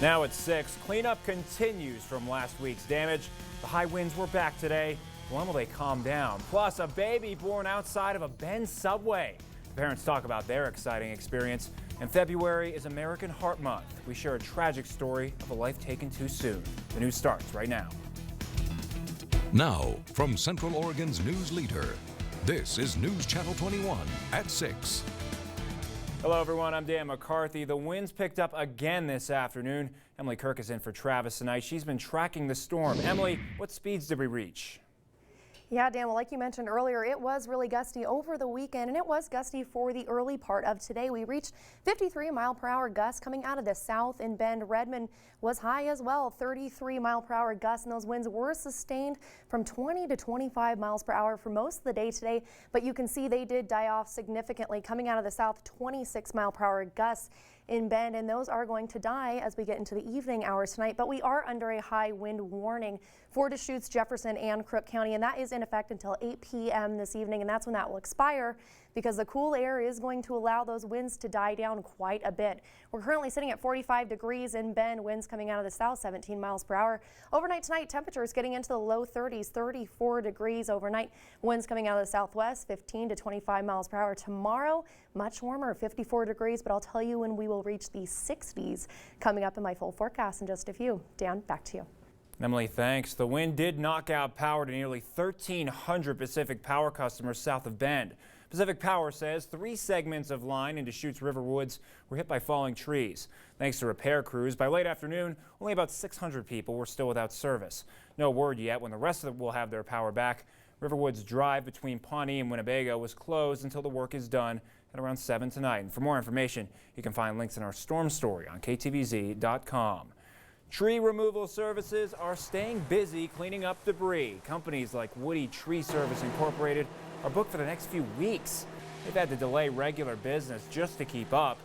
Now at 6, cleanup continues from last week's damage. The high winds were back today. When will they calm down? Plus, a baby born outside of a Bend subway. Parents talk about their exciting experience. And February is American Heart Month. We share a tragic story of a life taken too soon. The news starts right now. Now, from Central Oregon's news leader, this is News Channel 21 at 6. Hello, everyone. I'm Dan McCarthy. The winds picked up again this afternoon. Emily Kirk is in for Travis tonight. She's been tracking the storm. Emily, what speeds did we reach? Yeah, Dan, well, like you mentioned earlier, it was really gusty over the weekend, and it was gusty for the early part of today. We reached 53-mile-per-hour gusts coming out of the south in Bend. Redmond was high as well, 33-mile-per-hour gusts, and those winds were sustained from 20 to 25 miles per hour for most of the day today. But you can see they did die off significantly. Coming out of the south, 26-mile-per-hour gusts in Bend, and those are going to die as we get into the evening hours tonight. But we are under a high wind warning for Deschutes, Jefferson, and Crook County, and that is in effect until 8 p.m. this evening, and that's when that will expire because the cool air is going to allow those winds to die down quite a bit. We're currently sitting at 45 degrees in Bend, winds coming out of the south, 17 miles per hour. Overnight tonight, temperatures getting into the low 30s, 34 degrees overnight. Winds coming out of the southwest, 15 to 25 miles per hour. Tomorrow, much warmer, 54 degrees, but I'll tell you when we will reach the 60s coming up in my full forecast in just a few. Dan, back to you. Emily, thanks. The wind did knock out power to nearly 1,300 Pacific Power customers south of Bend. Pacific Power says 3 segments of line in Deschutes River Woods were hit by falling trees. Thanks to repair crews, by late afternoon, only about 600 people were still without service. No word yet when the rest of them will have their power back. Riverwoods Drive between Pawnee and Winnebago was closed until the work is done at around 7 tonight. And for more information, you can find links in our storm story on KTVZ.com. Tree removal services are staying busy cleaning up debris. Companies like Woody Tree Service Incorporated are booked for the next few weeks. They've had to delay regular business just to keep up.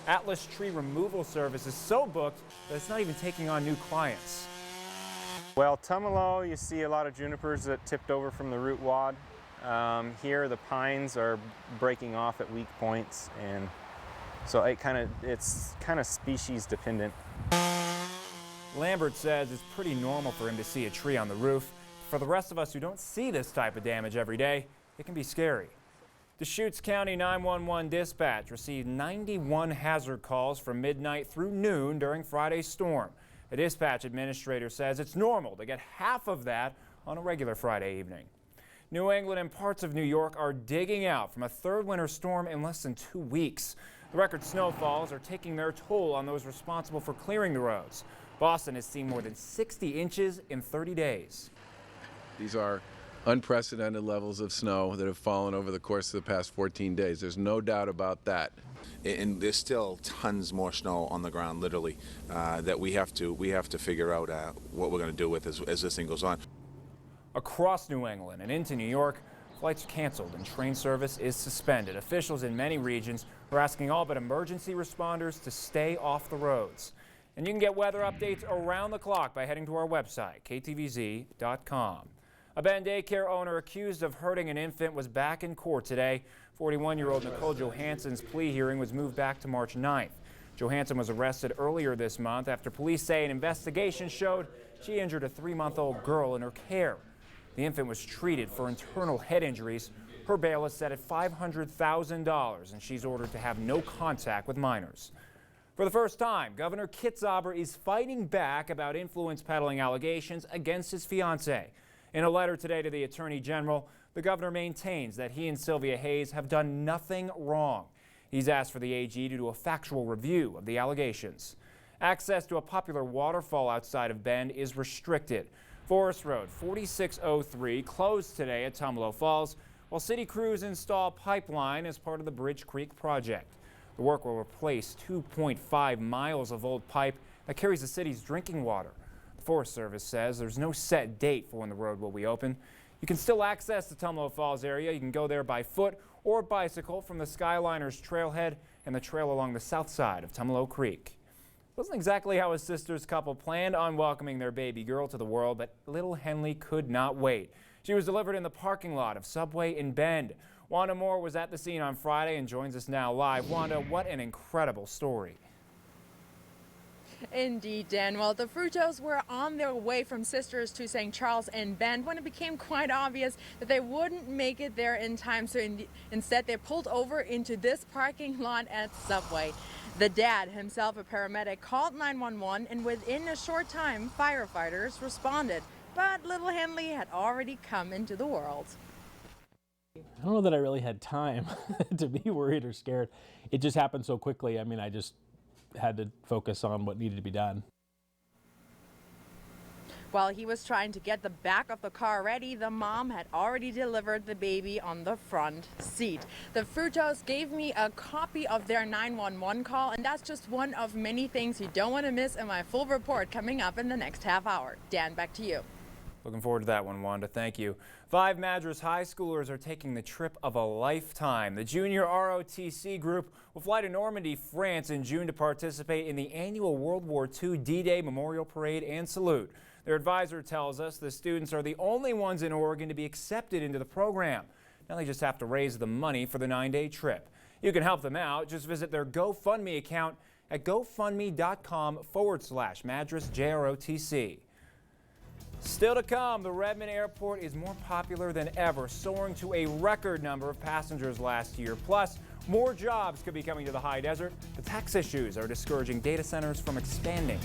Atlas Tree Removal Service is so booked that it's not even taking on new clients. Well, Tumalo, you see a lot of junipers that tipped over from the root wad. Here, the pines are breaking off at weak points, and so it's kind of species dependent. Lambert says it's pretty normal for him to see a tree on the roof. For the rest of us who don't see this type of damage every day, it can be scary. Deschutes County 911 dispatch received 91 hazard calls from midnight through noon during Friday's storm. A dispatch administrator says it's normal to get half of that on a regular Friday evening. New England and parts of New York are digging out from a third winter storm in less than 2 weeks. The record snowfalls are taking their toll on those responsible for clearing the roads. Boston has seen more than 60 inches in 30 days. These are unprecedented levels of snow that have fallen over the course of the past 14 days. There's no doubt about that. And there's still tons more snow on the ground, literally, that we have to figure out what we're going to do with as this thing goes on. Across New England and into New York, flights are canceled and train service is suspended. Officials in many regions are asking all but emergency responders to stay off the roads. And you can get weather updates around the clock by heading to our website, KTVZ.com. A Bend daycare owner accused of hurting an infant was back in court today. 41-year-old Nicole Johansson's plea hearing was moved back to March 9th. Johansson was arrested earlier this month after police say an investigation showed she injured a 3-month-old girl in her care. The infant was treated for internal head injuries. Her bail is set at $500,000, and she's ordered to have no contact with minors. For the first time, Governor Kitzhaber is fighting back about influence peddling allegations against his fiancée. In a letter today to the Attorney General, the governor maintains that he and Sylvia Hayes have done nothing wrong. He's asked for the AG to do a factual review of the allegations. Access to a popular waterfall outside of Bend is restricted. Forest Road 4603 closed today at Tumalo Falls, while city crews install pipeline as part of the Bridge Creek project. The work will replace 2.5 miles of old pipe that carries the city's drinking water. The Forest Service says there's no set date for when the road will be open. You can still access the Tumalo Falls area. You can go there by foot or bicycle from the Skyliners trailhead and the trail along the south side of Tumalo Creek. It wasn't exactly how a sisters couple planned on welcoming their baby girl to the world, but little Henley could not wait. She was delivered in the parking lot of Subway in Bend. Wanda Moore was at the scene on Friday and joins us now live. Wanda, what an incredible story. Indeed, Dan. Well, the Frutos were on their way from Sisters to St. Charles and Bend when it became quite obvious that they wouldn't make it there in time. So instead, they pulled over into this parking lot at Subway. The dad, himself a paramedic, called 911, and within a short time, firefighters responded. But little Henley had already come into the world. I don't know that I really had time to be worried or scared. It just happened so quickly. I mean, I just had to focus on what needed to be done. While he was trying to get the back of the car ready, the mom had already delivered the baby on the front seat. The Frutos gave me a copy of their 911 call, and that's just one of many things you don't want to miss in my full report coming up in the next half hour. Dan, back to you. Looking forward to that one, Wanda. Thank you. 5 Madras high schoolers are taking the trip of a lifetime. The junior ROTC group will fly to Normandy, France in June to participate in the annual World War II D-Day Memorial Parade and Salute. Their advisor tells us the students are the only ones in Oregon to be accepted into the program. Now they just have to raise the money for the 9-day trip. You can help them out. Just visit their GoFundMe account at gofundme.com/MadrasJROTC. Still to come, the Redmond Airport is more popular than ever, soaring to a record number of passengers last year. Plus, more jobs could be coming to the high desert. The tax issues are discouraging data centers from expanding.